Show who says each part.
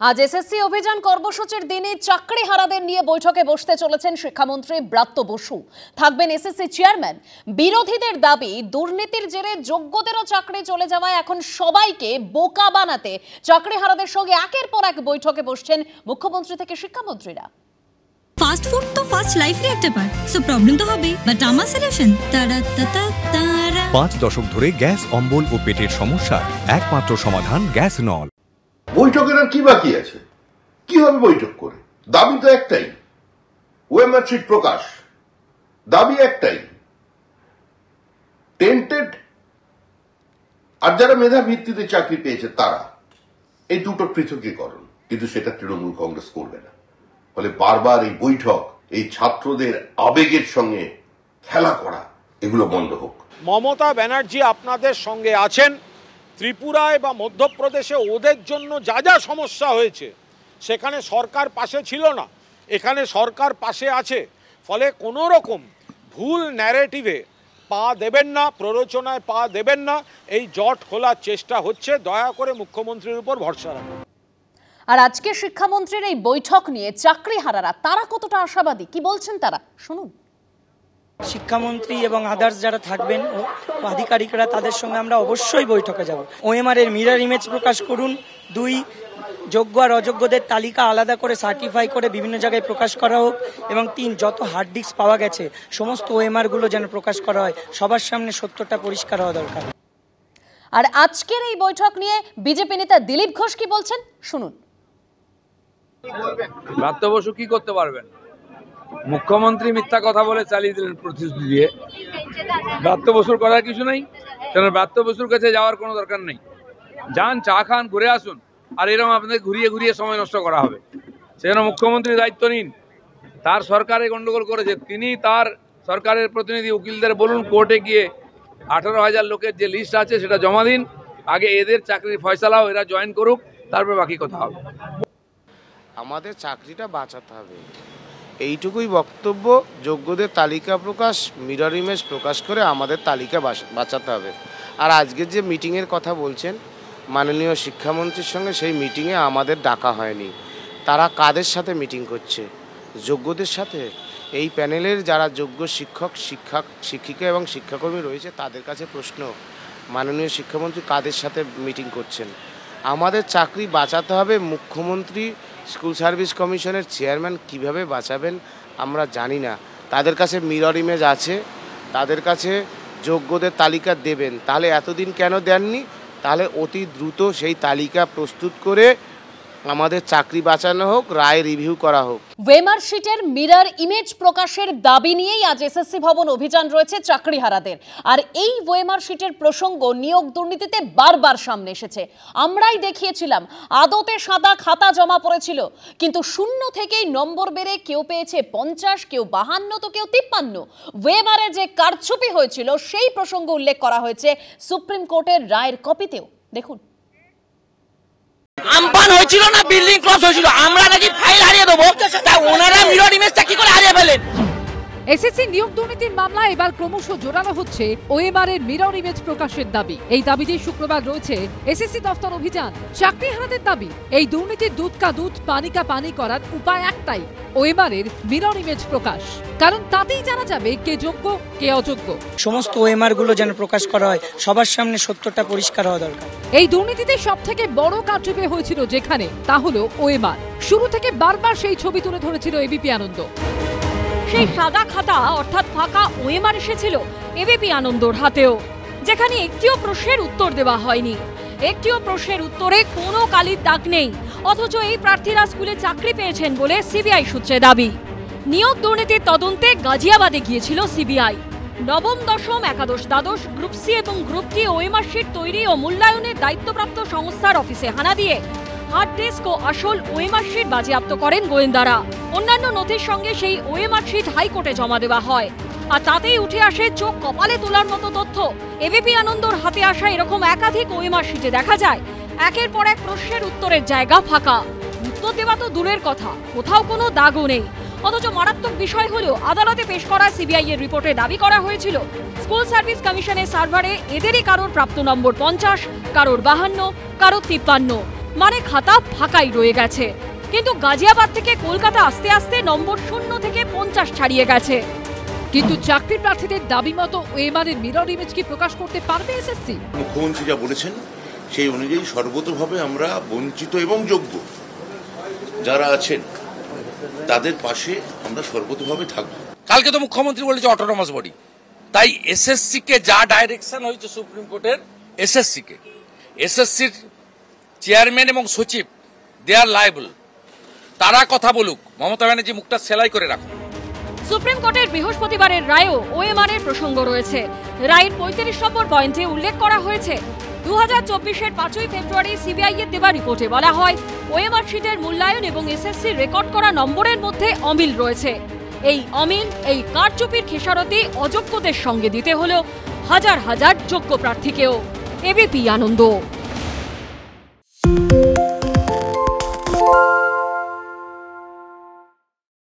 Speaker 1: আজ এসএসসি অভিযান কর্মসূচির দিনে চাকরিহারাদের নিয়ে বৈঠকে বসতে চলেছেন শিক্ষামন্ত্রী ব্রাত্য বসু। থাকবেন এসএসসি চেয়ারম্যান। বিরোধীদের দাবি, দুর্নীতির জেরে যোগ্যদেরও চাকরি চলে যাওয়ায় এখন সবাইকে বোকা বানাতে চাকরিহারাদের সঙ্গে একের পর এক বৈঠকে বসছেন মুখ্যমন্ত্রী থেকে শিক্ষামন্ত্রীরা।
Speaker 2: ফাস্ট ফুড তো ফাস্ট লাইফ রিঅ্যাক্টে পার, সো প্রবলেম তো হবে, বাট আমার সলিউশন তারা।
Speaker 3: 5 দশক ধরে গ্যাস অম্বল ও পেটের সমস্যার একমাত্র সমাধান গ্যাস নল।
Speaker 4: বৈঠকের আর কি বাকি আছে? কি হবে বৈঠক করে? দাবি তো একটাই, ওএমআর শিট প্রকাশ। দাবি একটাই, টেন্টেড আর যারা মেধা ভিত্তিতে চাকরি পেয়েছে তারা, এই দুটো পৃথকীকরণ। কিন্তু সেটা তৃণমূল কংগ্রেস করবে না। ফলে বারবার এই বৈঠক, এই ছাত্রদের আবেগের সঙ্গে খেলা করা, এগুলো বন্ধ হোক।
Speaker 5: মমতা ব্যানার্জি আপনাদের সঙ্গে আছেন। ত্রিপুরায় বা মধ্যপ্রদেশে ওদের জন্য যা যা সমস্যা হয়েছে সেখানে সরকার পাশে ছিল না, এখানে সরকার পাশে আছে। ফলে কোনো রকম ভুল ন্যারেটিভে পা দেবেন না, প্ররোচনায় পা দেবেন না। এই জট খোলার চেষ্টা হচ্ছে, দয়া করে মুখ্যমন্ত্রীর উপর ভরসা রাখুন।
Speaker 1: আর আজকে শিক্ষামন্ত্রীর এই বৈঠক নিয়ে চাকরিহারারা তারা কতটা আশাবাদী, কি বলছেন তারা, শুনুন।
Speaker 6: শিক্ষামন্ত্রী এবং আদার্স যারা থাকবেন আধিকারিকরা, তাদের সঙ্গে আমরা অবশ্যই বৈঠকে যাব। ওএমআর এর মিরর ইমেজ প্রকাশ করুন। 2, যোগ্য আর অযোগ্যদের তালিকা আলাদা করে সার্টিফাই করে বিভিন্ন জায়গায় প্রকাশ করা হোক। এবং 3, যত হার্ড ডিস্ক পাওয়া গেছে সমস্ত ওএমআর গুলো যেন প্রকাশ করা হয়। সবার সামনে সত্যটা পরিষ্কার হওয়া দরকার।
Speaker 1: আর আজকের এই বৈঠক নিয়ে বিজেপি নেতা দিলীপ ঘোষ কি বলছেন, শুনুন।
Speaker 7: ব্রাত্য বসু কি করতে পারবেন? মুখ্যমন্ত্রী মিথ্যা কথা বলে চালিয়ে দিলেন প্রতিশ্রুতি দিয়ে। ব্রাত্য বসুর করার কিছু নেই, কেন ব্রাত্য বসুর কাছে যাওয়ার কোনো দরকার নেই। যান, চা খান, ঘুরে আসুন। আর এরকম আপনাদের ঘুরিয়ে ঘুরিয়ে সময় নষ্ট করা হবে। সেজন্য মুখ্যমন্ত্রী দায়িত্ব নিন। তার সরকারে গন্ডগোল করেছে, তিনি তার সরকারের প্রতিনিধি উকিলদের বলুন কোর্টে গিয়ে 18,000 লোকের যে লিস্ট আছে সেটা জমা দিন। আগে এদের চাকরির ফয়সালাও, এরা জয়েন করুক, তারপর বাকি কথা হবে।
Speaker 8: আমাদের চাকরিটা বাঁচাতে হবে, এইটুকুই বক্তব্য। যোগ্যদের তালিকা প্রকাশ, মিরর ইমেজ প্রকাশ করে আমাদের তালিকা বাঁচাতে হবে। আর আজকের যে মিটিংয়ের কথা বলছেন মাননীয় শিক্ষামন্ত্রীর সঙ্গে, সেই মিটিংয়ে আমাদের ডাকা হয়নি। তারা কাদের সাথে মিটিং করছে? যোগ্যদের সাথে। এই প্যানেলের যারা যোগ্য শিক্ষিকা এবং শিক্ষাকর্মী রয়েছে তাদের কাছে প্রশ্ন, মাননীয় শিক্ষামন্ত্রী কাদের সাথে মিটিং করছেন? আমাদের চাকরি বাঁচাতে হবে। মুখ্যমন্ত্রী, স্কুল সার্ভিস কমিশনের চেয়ারম্যান কিভাবে বাঁচাবেন আমরা জানি না। তাদের কাছে মিরর ইমেজ আছে, তাদের কাছে যোগ্যদের তালিকা দেবেন। তাহলে এতদিন কেন দেননি? তাহলে অতি দ্রুত সেই তালিকা প্রস্তুত করে আমাদের চাকরি বাঁচানো হোক, রায় রিভিউ করা হোক।
Speaker 1: ওএমআর শিটের মিরর ইমেজ প্রকাশের দাবি নিয়েই আজ এসএসসি ভবন অভিযান রয়েছে চাকরিহারাদের। আর এই ওএমআর শিটের প্রসঙ্গ নিয়োগ দুর্নীতিতে বারবার সামনে এসেছে। আমরাই দেখিয়েছিলাম আদতে সাদা খাতা জমা পড়েছিল, কিন্তু শূন্য থেকেই নম্বর বেড়ে কেউ পেয়েছে 50, কেউ 52, তো কেউ 53। ওএমআরে যে কারচুপি হয়েছিল সেই প্রসঙ্গ উল্লেখ করা হয়েছে সুপ্রিম কোর্টের রায়ের কপিতেও। দেখুন।
Speaker 9: আমপান হয়েছিল না, বিল্ডিং ক্রস হয়েছিল, আমরা নাকি ফাইল হারিয়ে দেবো, তা ওনারা মিরর ইমেজটা কি করে হারিয়ে ফেলেন?
Speaker 10: এসএসসি নিয়োগ দুর্নীতির মামলায় এবার ক্রমশ জোরালো হচ্ছে ওএমআর এর মিরর ইমেজ প্রকাশের দাবি। এই দাবিতেই শুক্রবার রয়েছে এসএসসি দফতর অভিযান। চাকরিহারাদের দাবি, এই দুর্নীতির দুধ কা দুধ পানি কা পানি করার উপায় একটাই, ওএমআর এর মিরর ইমেজ প্রকাশ। কারণ তাতেই জানা যাবে কে যোগ্য কে অযোগ্য।
Speaker 6: সমস্ত ওএমআর গুলো যেন প্রকাশ করা হয়, সবার সামনে সত্যটা পরিষ্কার হওয়া দরকার।
Speaker 10: এই দুর্নীতিতে সবথেকে বড় কারচুপি হয়েছিল যেখানে, তা হলো ওএমআর। শুরু থেকে বারবার সেই ছবি তুলে ধরেছিল এবিপি আনন্দ।
Speaker 11: সেই সাদা খাতা অর্থাৎ ফাঁকা ওএমআর এসেছিল এবিপি আনন্দর হাতেও, যেখানে একটিও প্রশ্নের উত্তর দেওয়া হয়নি। একটিও প্রশ্নের উত্তরে কোনো কালির দাগ নেই, অথচ এই প্রার্থীরা স্কুলে চাকরি পেয়েছেন বলে সিবিআই সূত্রে দাবি। নিয়োগ দুর্নীতির তদন্তে গাজিয়াবাদে গিয়েছিল সিবিআই। নবম, দশম, একাদশ, দ্বাদশ, গ্রুপ সি এবং গ্রুপ ডি ওএমআর শিট তৈরি ও মূল্যায়নের দায়িত্বপ্রাপ্ত সংস্থার অফিসে হানা দিয়ে হার্ড ডিস্ক ও আসল ওএমআর শিট বাজেয়াপ্ত করেন গোয়েন্দারা। অন্যান্য নথির সঙ্গে সেই ওএমআর শিট হাইকোর্টে জমা দেওয়া হয়। আর তাতেই উঠে আসে চোখ কপালে তোলার মতো তথ্য। এবিপি আনন্দর হাতে আসা এরকম একাধিক ওএমআর শিটে দেখা যায় একের পর এক প্রশ্নের উত্তরের জায়গা ফাঁকা। উত্তর দেওয়া তো দূরের কথা, কোথাও কোনো দাগও নেই। অথচ মারাত্মক বিষয় হলো, আদালতে পেশ করা সিবিআই এর রিপোর্টে দাবি করা হয়েছিল স্কুল সার্ভিস কমিশনের সার্ভারে এদেরই কারোর প্রাপ্ত নম্বর 50, কারোর 52, কারোর 53। মানে খাতা ফাঁকাই রয়ে গেছে। কিন্তু গাজিয়াবাদ থেকে কলকাতা আসতে আসতে নম্বর 0 থেকে 50 ছাড়িয়ে গেছে।
Speaker 10: কিন্তু চাকরি প্রার্থীদের দাবি মতো ওএমআর-এর মিরর ইমেজ কি প্রকাশ করতে পারবে এসএসসি?
Speaker 12: মুখ্যমন্ত্রী যা বলেছেন সেই অনুযায়ী সর্বতোভাবে আমরা বঞ্চিত এবং যোগ্য যারা আছেন তাদের পাশে আমরা সর্বতোভাবে থাকবো।
Speaker 9: কালকে তো মুখ্যমন্ত্রী বলেছে অটোনমাস বডি, তাই এসএসসি কে যা ডাইরেকশন হয়েছে সুপ্রিম কোর্টের, এসএসসির চেয়ারম্যান এবং সচিব দে আর লায়েবল, তারা কথা বলুক, মমতা ব্যানার্জি মুখটা সেলাই করে রাখুন।
Speaker 11: সুপ্রিম কোর্টের বৃহস্পতিবারের রায়েও ওএমআর-এর প্রসঙ্গ রয়েছে। রায়ের 35 নম্বর পয়েন্টে উল্লেখ করা হয়েছে 2024-এর 5ই ফেব্রুয়ারি সিবিআই এর দেওয়া রিপোর্টে বলা হয় ওএমআর শিটের মূল্যায়ন এবং এসএসসি রেকর্ড করা নম্বরের মধ্যে অমিল রয়েছে। এই অমিল, এই কারচুপির খেসারতি অযোগ্যদের সঙ্গে দিতে হলো হাজার হাজার যোগ্য প্রার্থীকেও। এবিপি আনন্দ।